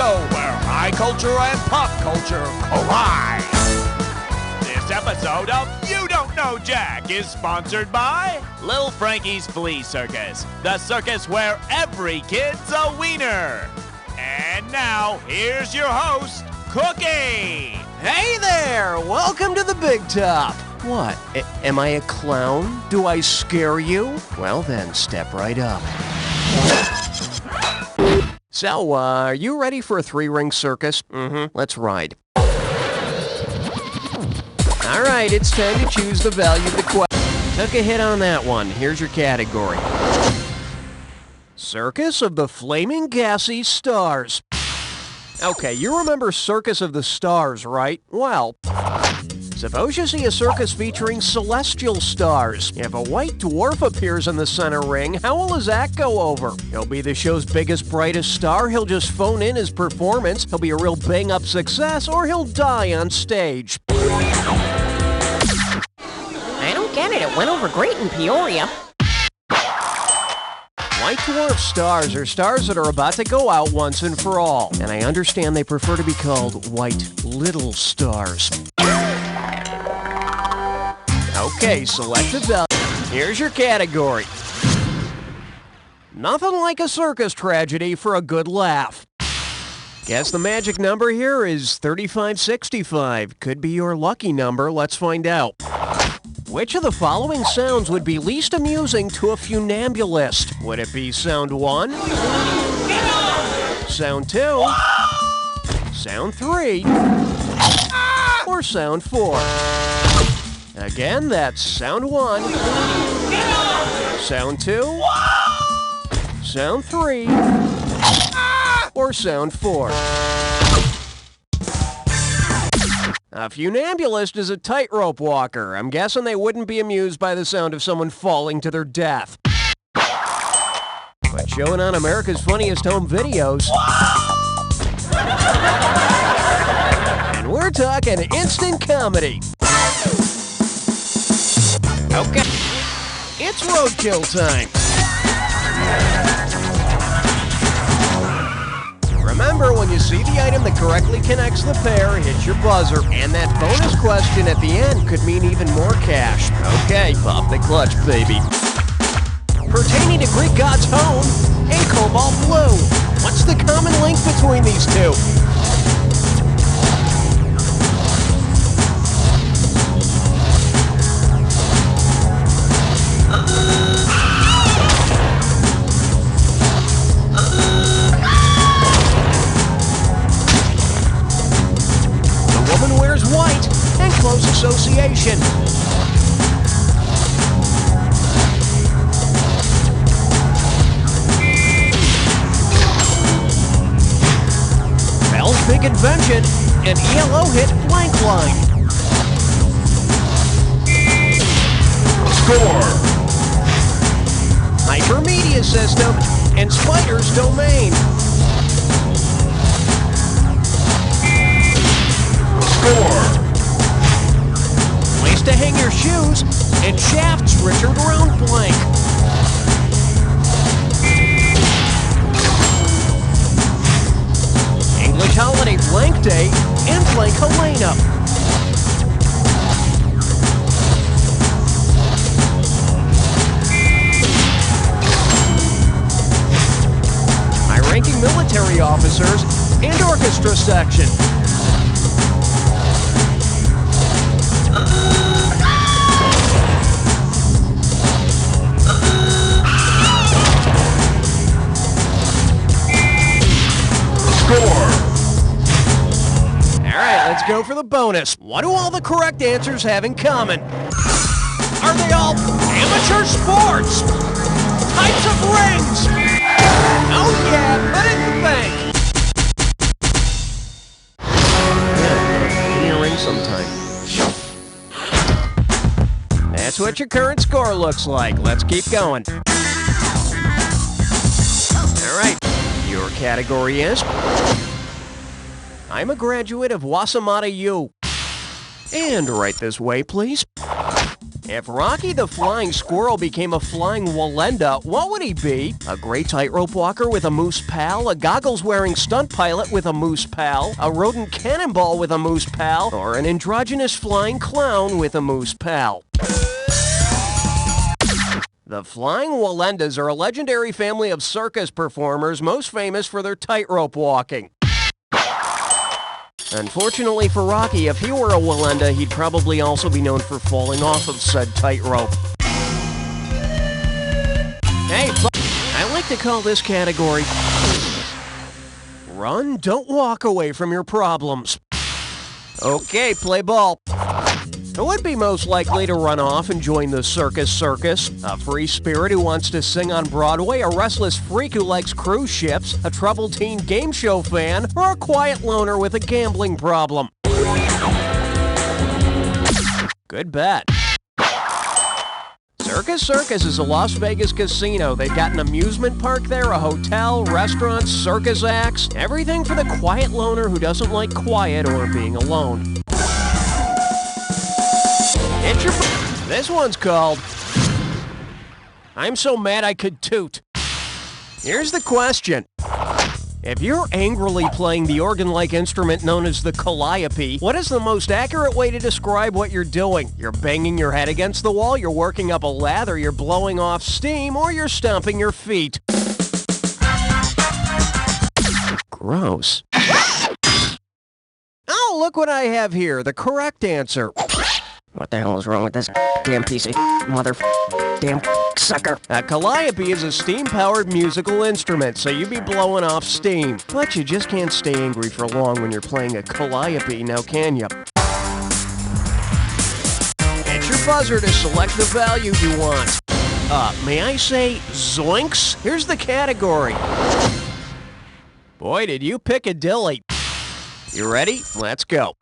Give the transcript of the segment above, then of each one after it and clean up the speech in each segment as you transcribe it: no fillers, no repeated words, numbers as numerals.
show where high culture and pop culture collide. This episode of You Don't Know Jack is sponsored by Lil Frankie's Flea Circus, the circus where every kid's a wiener. And now, here's your host, Cookie. Hey there! Welcome to the Big Top. What? Am I a clown? Do I scare you? Well then, step right up. So, are you ready for a three-ring circus? Let's ride. Alright, it's time to choose the value of the question. Took a hit on that one. Here's your category. Circus of the Flaming Gassy Stars. Okay, you remember Circus of the Stars, right? Well, suppose you see a circus featuring celestial stars. If a white dwarf appears in the center ring, how will his act go over? He'll be the show's biggest, brightest star, he'll just phone in his performance, he'll be a real bang-up success, or he'll die on stage. I don't get it. It went over great in Peoria. White dwarf stars are stars that are about to go out once and for all. And I understand they prefer to be called white little stars. Okay, select the value. Here's your category. Nothing like a circus tragedy for a good laugh. Guess the magic number here is 3565. Could be your lucky number. Let's find out. Which of the following sounds would be least amusing to a funambulist? Would it be sound 1? Sound 2? Sound 3? Or sound 4? Again, that's sound 1. Sound 2? Sound 3? Or sound 4? A funambulist is a tightrope walker. I'm guessing they wouldn't be amused by the sound of someone falling to their death. But showing on America's Funniest Home Videos. And we're talking instant comedy. Okay, it's roadkill time. Remember, when you see the item that correctly connects the pair, hit your buzzer. And that bonus question at the end could mean even more cash. Okay, pop the clutch, baby. Pertaining to Greek gods home and cobalt blue. What's the common link between these two? White and close association. Bell's big invention, an ELO hit blank line. Score! Hypermedia system and Spider's domain. Place to hang your shoes, and Shaft's Richard Round blank. English holiday blank day and blank Helena. High-ranking military officers and orchestra section. Alright, let's go for the bonus. What do all the correct answers have in common? Are they all amateur sports? Types of rings? Oh yeah, put it in the bank. Yeah, give me a ring sometime. That's what your current score looks like. Let's keep going. Alright, your category is... I'm a graduate of Wasamata U. And right this way, please. If Rocky the Flying Squirrel became a flying Wallenda, what would he be? A great tightrope walker with a moose pal? A goggles-wearing stunt pilot with a moose pal? A rodent cannonball with a moose pal? Or an androgynous flying clown with a moose pal? The Flying Wallendas are a legendary family of circus performers most famous for their tightrope walking. Unfortunately for Rocky, if he were a Wallenda, he'd probably also be known for falling off of said tightrope. Hey, I like to call this category Run, Don't Walk Away from Your Problems. Okay, play ball. Who would be most likely to run off and join the Circus? A free spirit who wants to sing on Broadway, a restless freak who likes cruise ships, a troubled teen game show fan, or a quiet loner with a gambling problem? Good bet. Circus is a Las Vegas casino. They've got an amusement park there, a hotel, restaurants, circus acts, everything for the quiet loner who doesn't like quiet or being alone. This one's called I'm So Mad I Could Toot. Here's the question. If you're angrily playing the organ-like instrument known as the calliope, what is the most accurate way to describe what you're doing? You're banging your head against the wall, you're working up a lather, you're blowing off steam, or you're stomping your feet. Gross. Oh, look what I have here. The correct answer. What the hell is wrong with this damn piece of damn sucker? A calliope is a steam-powered musical instrument, so you be blowing off steam. But you just can't stay angry for long when you're playing a calliope, now can you? Hit your buzzer to select the value you want. May I say zoinks? Here's the category. Boy, did you Piccadilly. You ready? Let's go.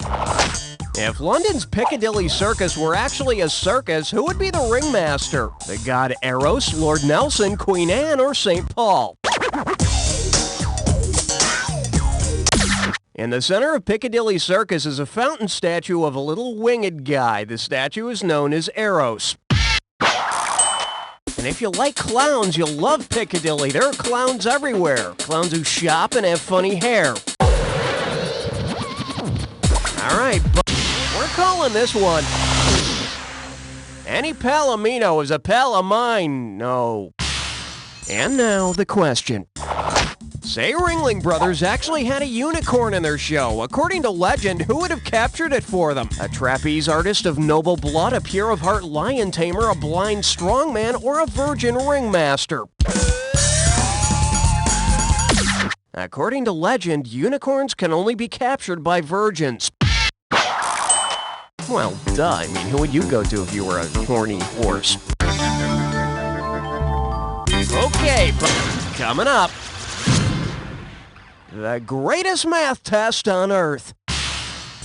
If London's Piccadilly Circus were actually a circus, who would be the ringmaster? The god Eros, Lord Nelson, Queen Anne, or St. Paul? In the center of Piccadilly Circus is a fountain statue of a little winged guy. The statue is known as Eros. And if you like clowns, you'll love Piccadilly. There are clowns everywhere. Clowns who shop and have funny hair. All right, we're calling this one Any Palomino is a pal of mine. No. And now the question. Say Ringling Brothers actually had a unicorn in their show. According to legend, who would have captured it for them? A trapeze artist of noble blood, a pure of heart lion tamer, a blind strongman, or a virgin ringmaster? According to legend, unicorns can only be captured by virgins. Well, duh. I mean, who would you go to if you were a horny horse? Okay, coming up. The greatest math test on Earth.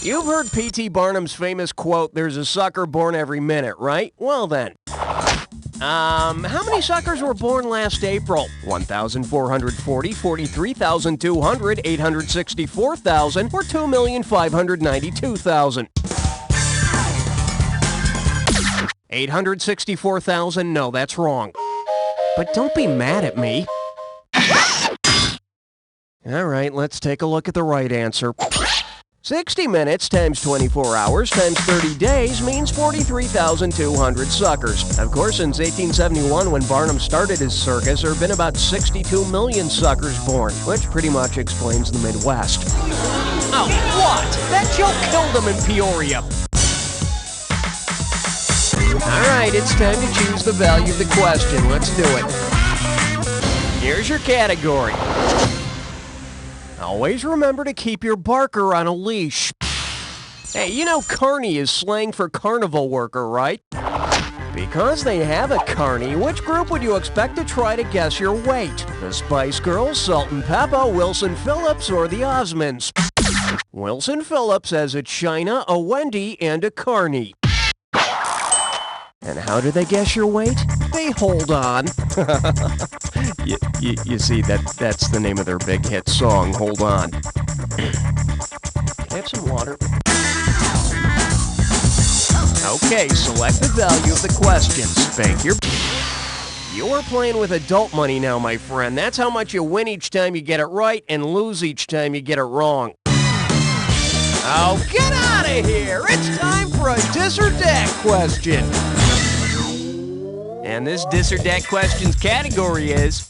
You've heard P.T. Barnum's famous quote, "There's a sucker born every minute," right? Well then. How many suckers were born last April? 1,440, 43,200, 864,000, or 2,592,000? 864,000? No, that's wrong. But don't be mad at me. All right, let's take a look at the right answer. 60 minutes times 24 hours times 30 days means 43,200 suckers. Of course, since 1871, when Barnum started his circus, there have been about 62 million suckers born, which pretty much explains the Midwest. Oh, what? That joke killed them in Peoria. All right, it's time to choose the value of the question. Let's do it. Here's your category. Always remember to keep your barker on a leash. Hey, you know carny is slang for carnival worker, right? Because they have a carny, which group would you expect to try to guess your weight? The Spice Girls, Salt and Pepper, Wilson Phillips, or the Osmonds? Wilson Phillips has a China, a Wendy, and a carny. And how do they guess your weight? They hold on. you see, that's the name of their big hit song, Hold On. Can I have some water? Okay, select the value of the question. Spank your... You're playing with adult money now, my friend. That's how much you win each time you get it right and lose each time you get it wrong. Oh, get out of here! It's time for a dis or dat question. And this dis or dat questions category is...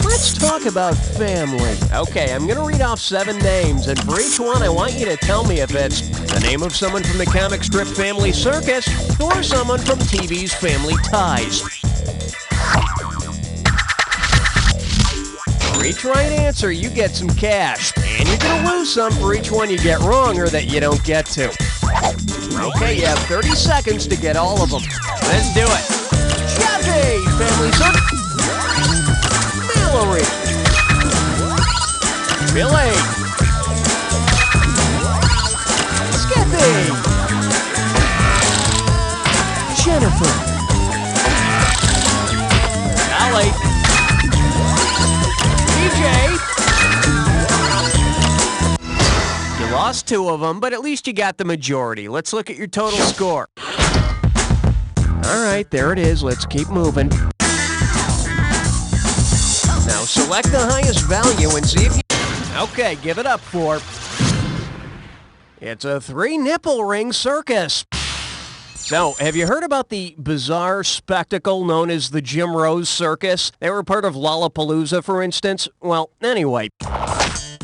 Let's talk about family. Okay, I'm going to read off 7 names, and for each one, I want you to tell me if it's the name of someone from the comic strip Family Circus or someone from TV's Family Ties. For each right answer, you get some cash, and you're going to lose some for each one you get wrong or that you don't get to. Okay, you have 30 seconds to get all of them. Let's do it. Jeffy, Family Circus. Hillary, Billy, Skippy, Jennifer, Sally, DJ. You lost 2 of them, but at least you got the majority. Let's look at your total score. All right, there it is. Let's keep moving. Now select the highest value and see if you... Okay, give it up for... It's a 3-nipple ring circus. So, have you heard about the bizarre spectacle known as the Jim Rose Circus? They were part of Lollapalooza, for instance. Well, anyway...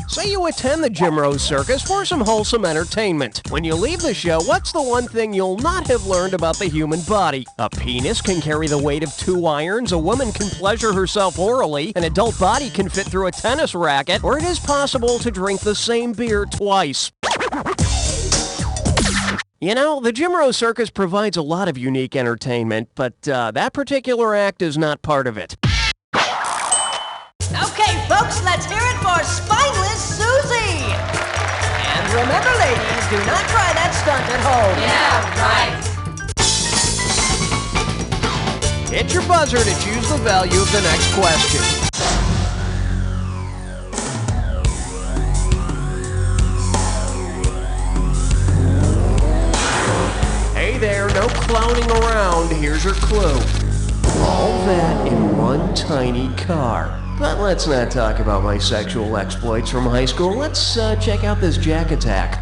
Say you attend the Jim Rose Circus for some wholesome entertainment. When you leave the show, what's the one thing you'll not have learned about the human body? A penis can carry the weight of 2 irons, a woman can pleasure herself orally, an adult body can fit through a tennis racket, or it is possible to drink the same beer twice. You know, the Jim Rose Circus provides a lot of unique entertainment, but that particular act is not part of it. Okay, folks, let's hear it for Spineless Susie! And remember, ladies, do not try that stunt at home. Yeah, right. Hit your buzzer to choose the value of the next question. Hey there, no clowning around. Here's your clue. All that in one tiny car. But let's not talk about my sexual exploits from high school. Let's check out this Jack Attack.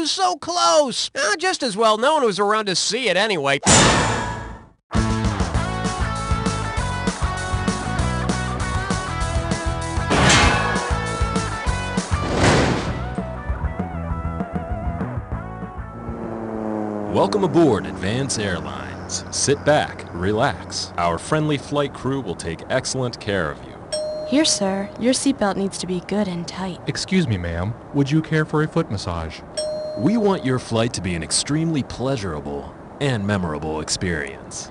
So close! Just as well no one was around to see it anyway. Welcome aboard Advance Airlines. Sit back, relax. Our friendly flight crew will take excellent care of you. Here, sir. Your seatbelt needs to be good and tight. Excuse me, ma'am. Would you care for a foot massage? We want your flight to be an extremely pleasurable and memorable experience.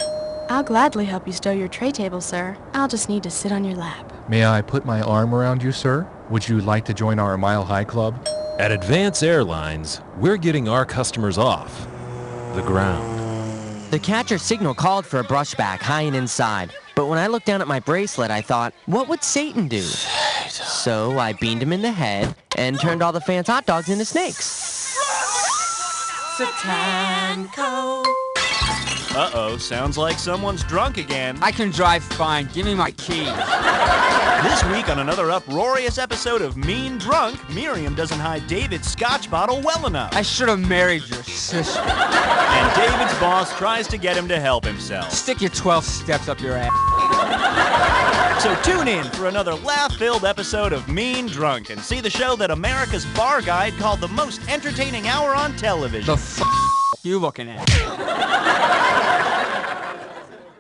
I'll gladly help you stow your tray table, sir. I'll just need to sit on your lap. May I put my arm around you, sir? Would you like to join our Mile High Club? At Advance Airlines, we're getting our customers off the ground. The catcher signal called for a brushback high and inside, but when I looked down at my bracelet, I thought, what would Satan do? So I beamed him in the head and turned all the fans' hot dogs into snakes. Satanko. Uh-oh, sounds like someone's drunk again. I can drive fine. Give me my keys. This week on another uproarious episode of Mean Drunk, Miriam doesn't hide David's scotch bottle well enough. I should have married your sister. And David's boss tries to get him to help himself. Stick your 12 steps up your ass. So tune in for another laugh-filled episode of Mean Drunk and see the show that America's Bar Guide called the most entertaining hour on television. The f*** you looking at?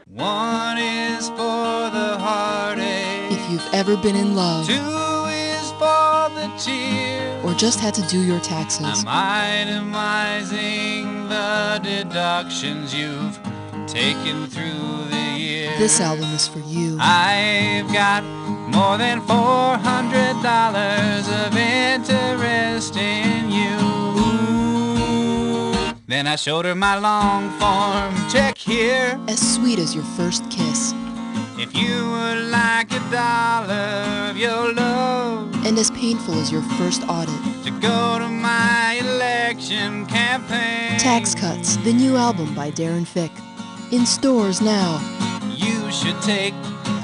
One is for the heartache. If you've ever been in love, Two is for the tears. or just had to do your taxes, I'm itemizing the deductions you've taken through the years. this album is for you. I've got more than $400 of interest in you. Then I showed her my long form check here. As sweet as your first kiss, If you would like $1 of your love and as painful as your first audit. to go to my election campaign. Tax Cuts, the new album by Darren Fick. In stores now. You should take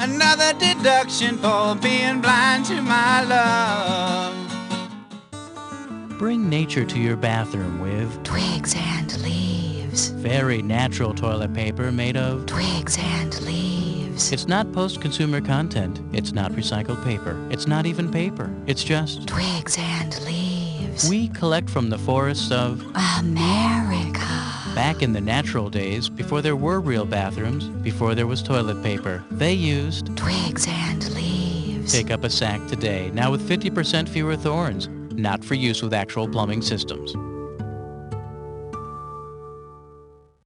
another deduction for being blind to my love. Bring nature to your bathroom with Twigs and leaves. very natural toilet paper made of. Twigs and leaves. It's not post-consumer content. It's not recycled paper. It's not even paper. It's just Twigs and leaves. we collect from the forests of America. back in the natural days, before there were real bathrooms, before there was toilet paper. They used Twigs and leaves. pick up a sack today, now with 50% fewer thorns. Not for use with actual plumbing systems.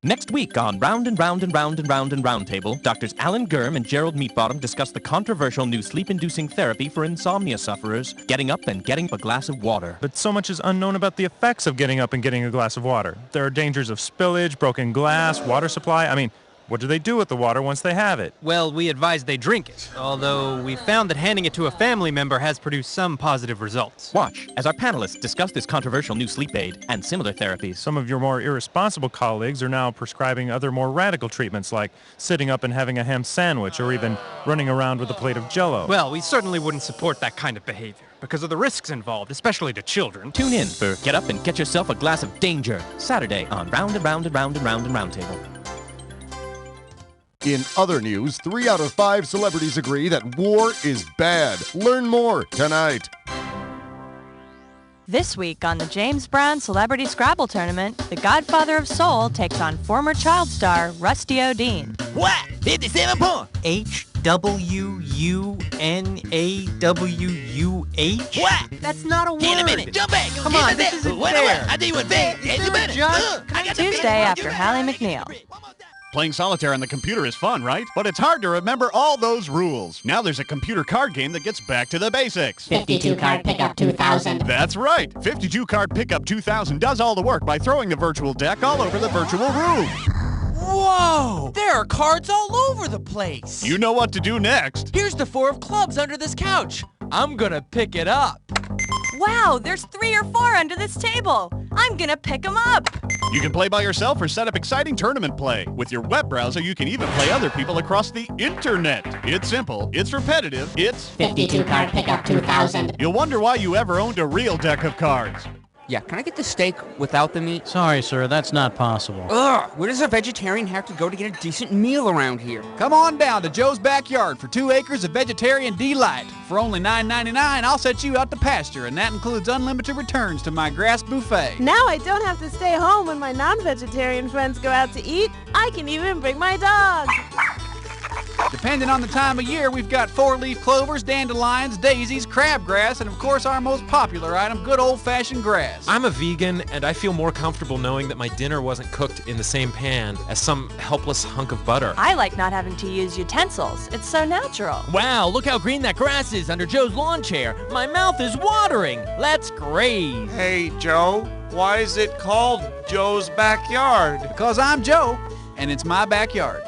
Next week on Round and Round and Round and Round and Roundtable, Doctors Alan Gurm and Gerald Meatbottom discuss the controversial new sleep-inducing therapy for insomnia sufferers, getting up and getting a glass of water. But so much is unknown about the effects of getting up and getting a glass of water. There are dangers of spillage, broken glass, water supply. I mean, what do they do with the water once they have it? Well, we advise they drink it, although we found that handing it to a family member has produced some positive results. Watch as our panelists discuss this controversial new sleep aid and similar therapies. Some of your more irresponsible colleagues are now prescribing other more radical treatments like sitting up and having a ham sandwich or even running around with a plate of Jell-O. Well, we certainly wouldn't support that kind of behavior because of the risks involved, especially to children. Tune in for Get Up and Get Yourself a Glass of Danger, Saturday on Round and Round and Round and Round and Roundtable. In other news, 3 out of 5 celebrities agree that war is bad. Learn more tonight. This week on the James Brown Celebrity Scrabble Tournament, the Godfather of Soul takes on former child star Rusty O'Dean. What? 57 points. H-W-U-N-A-W-U-H? What? That's not a word. In a minute. Jump back. Come on, this isn't fair. I tell you what, fair. It's a minute. Tuesday after Hallie McNeil. Playing solitaire on the computer is fun, right? But it's hard to remember all those rules. Now there's a computer card game that gets back to the basics. 52 Card Pickup 2000. That's right. 52 Card Pickup 2000 does all the work by throwing the virtual deck all over the virtual room. Whoa! There are cards all over the place. You know what to do next. Here's the 4 of clubs under this couch. I'm gonna pick it up. Wow, there's 3 or 4 under this table. I'm gonna pick them up. You can play by yourself or set up exciting tournament play. With your web browser, you can even play other people across the internet. It's simple, it's repetitive, it's 52 Card Pickup 2000. You'll wonder why you ever owned a real deck of cards. Yeah, can I get the steak without the meat? Sorry, sir, that's not possible. Ugh, where does a vegetarian have to go to get a decent meal around here? Come on down to Joe's Backyard for 2 acres of vegetarian delight. For only $9.99, I'll set you out to pasture, and that includes unlimited returns to my grass buffet. Now I don't have to stay home when my non-vegetarian friends go out to eat. I can even bring my dog. Depending on the time of year, we've got 4-leaf clovers, dandelions, daisies, crabgrass, and of course our most popular item, good old-fashioned grass. I'm a vegan, and I feel more comfortable knowing that my dinner wasn't cooked in the same pan as some helpless hunk of butter. I like not having to use utensils. It's so natural. Wow, look how green that grass is under Joe's lawn chair. My mouth is watering. Let's graze. Hey, Joe, why is it called Joe's backyard? Because I'm Joe, and it's my backyard.